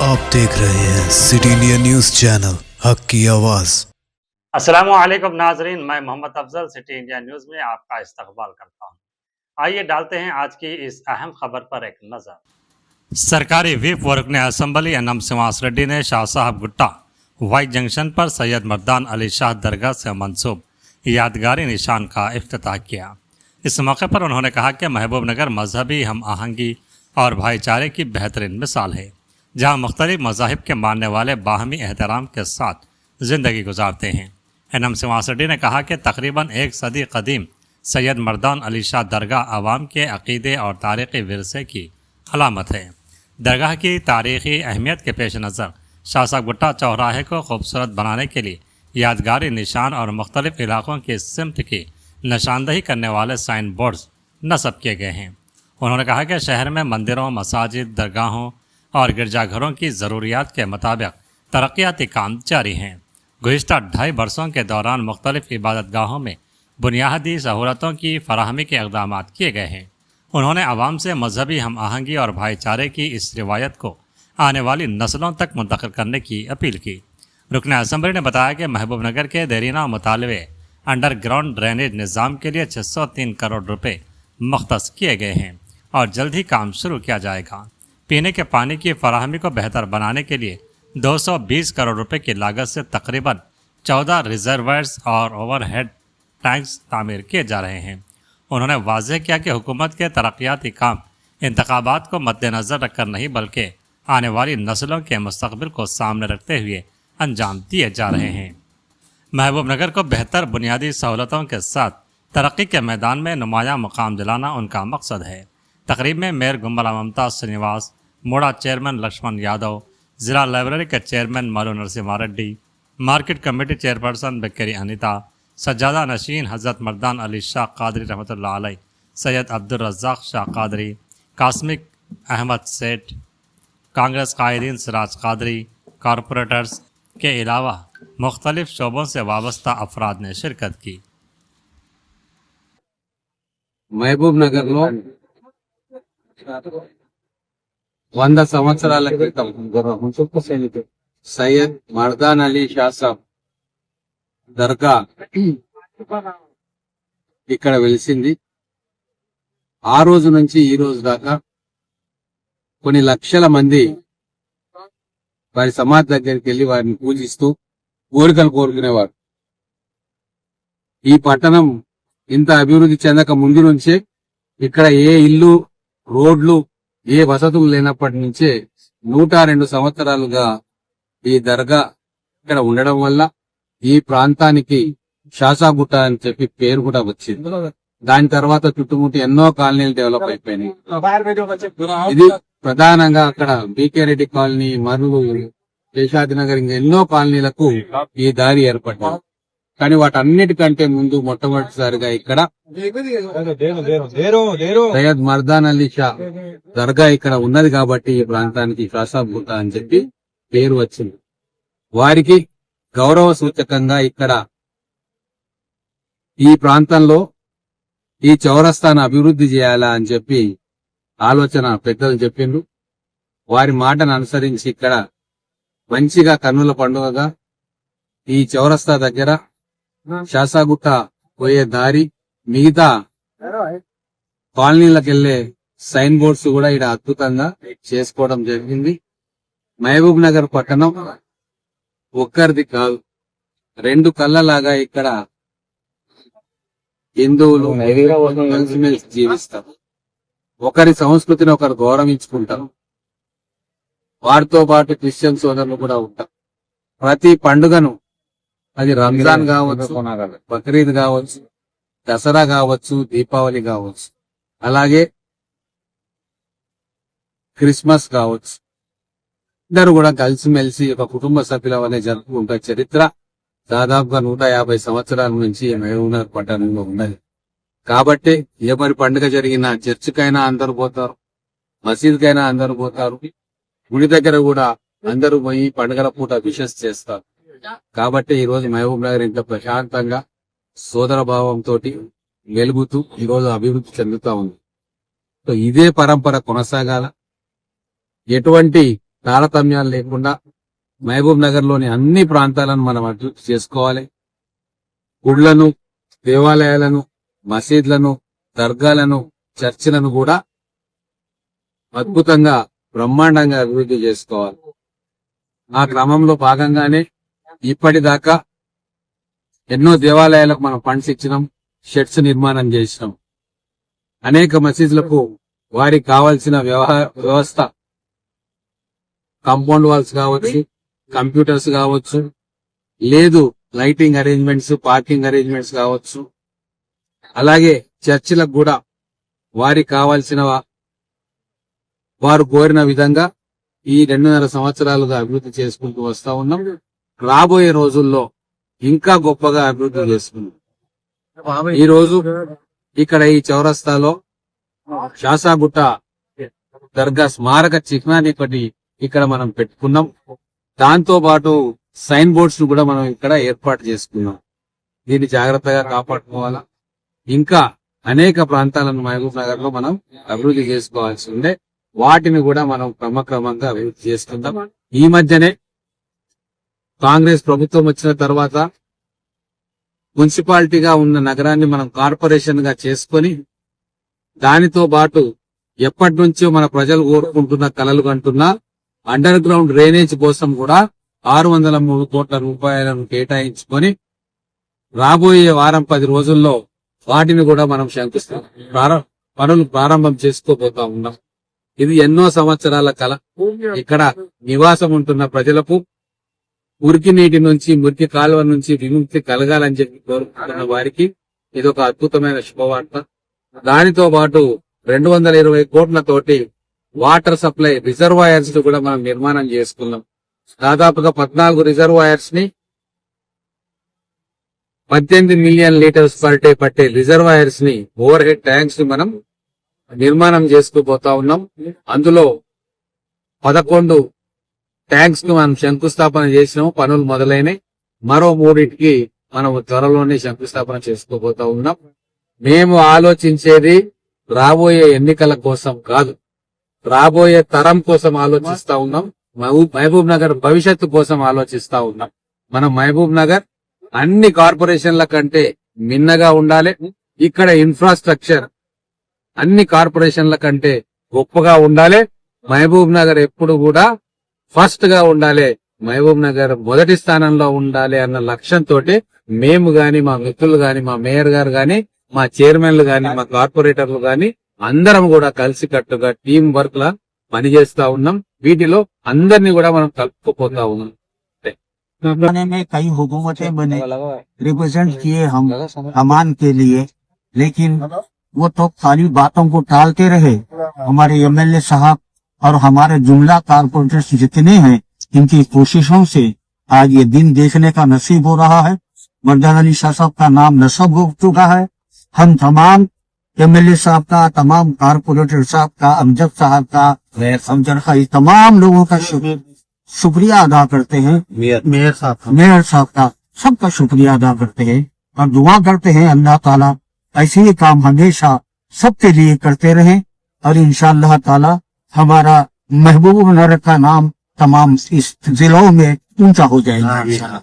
आप देख रहे हैं सिटी इंडिया न्यूज चैनल हक की आवाज। अस्सलामुअलैकुम नाजरीन, मैं Mohammad Afzal City India News में आपका इस्तकबाल करता हूं। आइए डालते हैं आज की इस अहम खबर पर एक नजर। सरकारी व्हिप व रुकन असम्बली एनएम श्रीवास रेड्डी ने शाह साहब गुट्टा वाई जंक्शन पर सैयद मर्दान अली शाह दरगाह से मंसूब यादगारी निशान का इफ्तिताह किया। इस मौके पर उन्होंने कहा कि महबूब नगर मजहबी हम आहंगी और भाईचारे की बेहतरीन मिसाल है, जहाँ मुख्तलिफ मज़ाहिब के मानने वाले बाहमी एहतराम के साथ ज़िंदगी गुजारते हैं। एनएम श्रीवास रेड्डी ने कहा कि तकरीबन एक सदी कदीम सैयद मर्दान अली शाह दरगाह आवाम के अक़ीदे और तारीख़ी विरसे की अलामत है। दरगाह की तारीख़ी अहमियत के पेश नज़र शाह साहब गुट्टा चौराहे को खूबसूरत बनाने के लिए यादगारी निशान और मुख्तलिफ इलाक़ों की सिमत की निशानदही करने वाले साइन बोर्ड्स नस्ब किए गए हैं। उन्होंने कहा कि शहर में मंदिरों, मसाजिद, दरगाहों और गिरजाघरों की ज़रूरियात के मुताबिक तरक्याती काम जारी हैं। गुज़िश्ता 2.5 बरसों के दौरान मुख्तलिफ इबादतगाहों में बुनियादी सहूलतों की फराहमी के इक़दाम किए गए हैं। उन्होंने आवाम से मजहबी हम आहंगी और भाईचारे की इस रिवायत को आने वाली नस्लों तक मुंतकिल करने की अपील की। रुकन असम्बली ने बताया कि महबूब नगर के देरीना मुतालबे अंडरग्राउंड ड्रेनेज निज़ाम के लिए 603 करोड़ रुपये मुख्तस किए गए हैं और जल्द ही काम शुरू किया जाएगा। पीने के पानी की फराहमी को बेहतर बनाने के लिए 220 करोड़ रुपए की लागत से तकरीबन 14 रिजर्वायर्स और ओवरहेड टैंक्स तामीर किए जा रहे हैं। उन्होंने वाज़ेह किया कि हुकूमत के तरक्याती काम इंतखाबात को मद्देनज़र रखकर नहीं बल्कि आने वाली नस्लों के मुस्तक़बिल को सामने रखते हुए अंजाम दिए जा रहे हैं। महबूब नगर को बेहतर बुनियादी सहूलतों के साथ तरक्की के मैदान में नुमायां मुकाम दिलाना उनका मकसद है। तकरीब में मेयर गुम्बला ममता श्रीनिवास, मोड़ा चेयरमैन लक्ष्मण यादव, ज़िला लाइब्रेरी के chairman Malu Narasimha Reddy, market committee chairperson बेकरी अनिता, सज्जादा नशीन हज़रत मर्दान अली शाह कादरी रहमतुल्लाह अलैह, सैयद अब्दुल रज़्ज़ाक़ शाह कादरी, कास्मिक अहमद सेठ, कांग्रेस कायदीन सिराज कादरी, कॉरपोरेटर्स के अलावा मुख्तलिफ शोबों से वाबस्ता अफराद ने शिरकत की। మహబూబ్ నగర్ లో 100 సంవత్సరాల క్రితం సయ్యద్ మర్దాన్ అలీ షా సాబ్ దర్గా ఇక్కడ వెలిసింది. ఆ రోజు నుంచి ఈ రోజు దాకా కొన్ని లక్షల మంది వారి సమాధి దగ్గరికి వెళ్లి వారిని పూజిస్తూ కోరికలు కోరుకునేవారు. ఈ పట్టణం ఇంత అభివృద్ధి చెందక ముందు నుంచే ఇక్కడ ఏ ఇల్లు, రోడ్లు, ఏ వసతులు లేనప్పటి నుంచే 102 సంవత్సరాలుగా ఈ దర్గా ఇక్కడ ఉండడం వల్ల ఈ ప్రాంతానికి షాసాగుట్ట అని చెప్పి పేరు కూడా వచ్చింది. దాని తర్వాత చుట్టుముట్టు ఎన్నో కాలనీలు డెవలప్ అయిపోయినాయి. ఇది ప్రధానంగా అక్కడ బీకే రెడ్డి కాలనీ, మరుగు, శేషాద్రి నగర్, ఇంకా ఎన్నో కాలనీలకు ఈ దారి ఏర్పడింది. కానీ వాటన్నిటికంటే ముందు మొట్టమొదటిసారిగా ఇక్కడ సయ్యద్ మర్దాన్ అలీ షా దర్గా ఇక్కడ ఉన్నది కాబట్టి ఈ ప్రాంతానికి షాసాబ్ గుట్ట అని చెప్పి పేరు వచ్చింది. వారికి గౌరవ సూచకంగా ఇక్కడ ఈ ప్రాంతంలో ఈ చౌరస్తాను అభివృద్ధి చేయాలా అని చెప్పి ఆలోచన పెద్దలు చెప్పిండ్రు. వారి మాటను అనుసరించి ఇక్కడ మంచిగా కన్నుల పండుగగా ఈ చౌరస్తా దగ్గర షాసాగుట్ట పోయే దారి, మిగతా కాలనీలకు వెళ్లే సైన్ బోర్డ్స్ కూడా ఇక్కడ అద్భుతంగా చేసుకోవడం జరిగింది. మహబూబ్ నగర్ పట్టణం ఒక్కరిది కాదు, 2 కళ్ళలాగా ఇక్కడ హిందువులు కలిసిమెలిసి జీవిస్తారు. ఒకరి సంస్కృతిని ఒకరు గౌరవించుకుంటారు. వారితో పాటు క్రిస్టియన్ సోదరులు కూడా ఉంటారు. ప్రతి పండుగను, అది రంజాన్ కావచ్చు, బక్రీద్ కావచ్చు, దసరా కావచ్చు, దీపావళి కావచ్చు, అలాగే క్రిస్మస్ కావచ్చు, అందరూ కూడా కలిసిమెలిసి ఒక కుటుంబ సభ్యుల వల్లే జరుపుకుంటారు. చరిత్ర దాదాపుగా 150 సంవత్సరాల నుంచి మహబూబ్నగర్ పట్టణంలో ఉన్నది. కాబట్టి ఏ మరి పండుగ జరిగినా చర్చికైనా అందరూ పోతారు, మసీద్కైనా అందరూ పోతారు, గుడి దగ్గర కూడా అందరూ పోయి పండుగల పూట విషెస్ చేస్తారు. కాబట్టి ఈ రోజు మహబూబ్ నగర్ ఇంత ప్రశాంతంగా సోదర భావంతో వెలుగుతూ ఈ రోజు అభివృద్ధి చెందుతా ఉంది. ఇదే పరంపర కొనసాగాల. ఎటువంటి తారతమ్యాలు లేకుండా మహబూబ్ నగర్ లోని అన్ని ప్రాంతాలను మనం అభివృద్ధి చేసుకోవాలి. గుళ్లను, దేవాలయాలను, మసీద్లను, దర్గాలను, చర్చిలను కూడా అద్భుతంగా బ్రహ్మాండంగా అభివృద్ధి చేసుకోవాలి. ఆ క్రమంలో భాగంగానే ఇప్పటిదాకా ఎన్నో దేవాలయాలకు మనం ఫండ్స్ ఇచ్చినాం, షెడ్స్ నిర్మాణం చేసినాం. అనేక మసీదులకు వారికి కావాల్సిన వ్యవస్థ, కాంపౌండ్ వాల్స్ కావచ్చు, కంప్యూటర్స్ కావచ్చు, లేదు లైటింగ్ అరేంజ్మెంట్స్, పార్కింగ్ అరేంజ్మెంట్స్ కావచ్చు. అలాగే చర్చిలకు కూడా వారికి కావాల్సిన వారు కోరిన విధంగా ఈ 2.5 సంవత్సరాలుగా అభివృద్ధి చేసుకుంటూ వస్తా ఉన్నాం. రాబోయే రోజుల్లో ఇంకా గొప్పగా అభివృద్ధి చేసుకున్నాం. ఈ రోజు ఇక్కడ ఈ చౌరస్తాలో శాసాగుట్ట దర్గా స్మారక చిహ్నాన్ని ఒకటి ఇక్కడ మనం పెట్టుకున్నాం. దాంతో పాటు సైన్ బోర్డ్స్ ను కూడా మనం ఇక్కడ ఏర్పాటు చేసుకున్నాం. దీన్ని జాగ్రత్తగా కాపాడుకోవాలా. ఇంకా అనేక ప్రాంతాలను మహబూబ్ నగర్ లో మనం అభివృద్ధి చేసుకోవాల్సి ఉండే, వాటిని కూడా మనం క్రమక్రమంగా అభివృద్ధి చేసుకుందాం. ఈ మధ్యనే కాంగ్రెస్ ప్రభుత్వం వచ్చిన తర్వాత మున్సిపాలిటీగా ఉన్న నగరాన్ని మనం కార్పొరేషన్ గా చేసుకొని, దానితో పాటు ఎప్పటి నుంచో మన ప్రజలు కోరుకుంటున్న కలలు కంటున్న అండర్ గ్రౌండ్ డ్రైనేజ్ కోసం కూడా 603 కోట్ల రూపాయలను కేటాయించుకొని రాబోయే వారం 10 రోజుల్లో వాటిని కూడా మనం పనులు ప్రారంభం చేసుకోబోతా ఉన్నాం. ఇది ఎన్నో సంవత్సరాల కల. ఇక్కడ నివాసం ఉంటున్న ప్రజలకు మురికి నీటి నుంచి, మురికి కాలువ నుంచి విముక్తి కలగాలని చెప్పి కోరుకుంటున్న వారికి ఇది ఒక అద్భుతమైన శుభవార్త. దానితో పాటు 220 కోట్లతోటి వాటర్ సప్లై రిజర్వాయర్స్ కూడా మనం నిర్మాణం చేసుకున్నాం. దాదాపుగా 14 రిజర్వాయర్స్ ని 18 మిలియన్ లీటర్స్ పర్ డే పట్టే రిజర్వాయర్స్ ని, ఓవర్ హెడ్ ట్యాంక్స్ ని మనం నిర్మాణం చేసుకుపోతా ఉన్నాం. అందులో 11 ట్యాంక్స్ కు మనం శంకుస్థాపన చేసినాము, పనులు మొదలైనవి. మరో 3టికి మనం త్వరలోనే శంకుస్థాపన చేసుకోబోతా ఉన్నాం. మేము ఆలోచించేది రాబోయే ఎన్నికల కోసం కాదు, రాబోయే తరం కోసం ఆలోచిస్తా ఉన్నాం. మహబూబ్ నగర్ భవిష్యత్తు కోసం ఆలోచిస్తా ఉన్నాం. మనం మహబూబ్ నగర్ అన్ని కార్పొరేషన్ల కంటే మిన్నగా ఉండాలి. ఇక్కడ ఇన్ఫ్రాస్ట్రక్చర్ అన్ని కార్పొరేషన్ల కంటే గొప్పగా ఉండాలి. మహబూబ్ నగర్ ఎప్పుడు కూడా ఫస్ట్ గా ఉండాలి, మహబూబ్ నగర్ మొదటి స్థానంలో ఉండాలి అన్న లక్ష్యంతో మేము గాని, మా మిత్రులు గాని, మా మేయర్ గారు గాని, మా చైర్మన్లు గాని, మా కార్పొరేటర్లు గాని అందరం కూడా కలిసికట్టుగా టీం వర్క్ లా పనిచేస్తా ఉన్నాం. వీటిలో అందరినీ కూడా మనం కలుపుకుపోతా ఉన్నాం. में कई हुकूमतें बने, रिप्रेजेंट किए हम अमान के लिए, लेकिन वो तो खाली बातों को टालते रहे। हमारे एमएलए साहब और हमारे जुमला कारपोरेटर्स जितने हैं, इनकी कोशिशों से आज ये दिन देखने का नसीब हो रहा है। मर्दान अली शाह साहब का नाम नस्ब हो चुका है। हम तमाम एमएलए साहब का, तमाम कारपोरेटर साहब का, अमजद साहब का, समझन का, तमाम लोगों का शुक्रिया अदा करते हैं। मेयर साहब का सबका शुक्रिया अदा करते हैं और दुआ करते हैं अल्लाह ताला ऐसे ही काम हमेशा सबके लिए करते रहें और इंशाअल्लाह ताला हमारा महबूब नगर का नाम तमाम इस जिलों में ऊंचा हो जाएगा।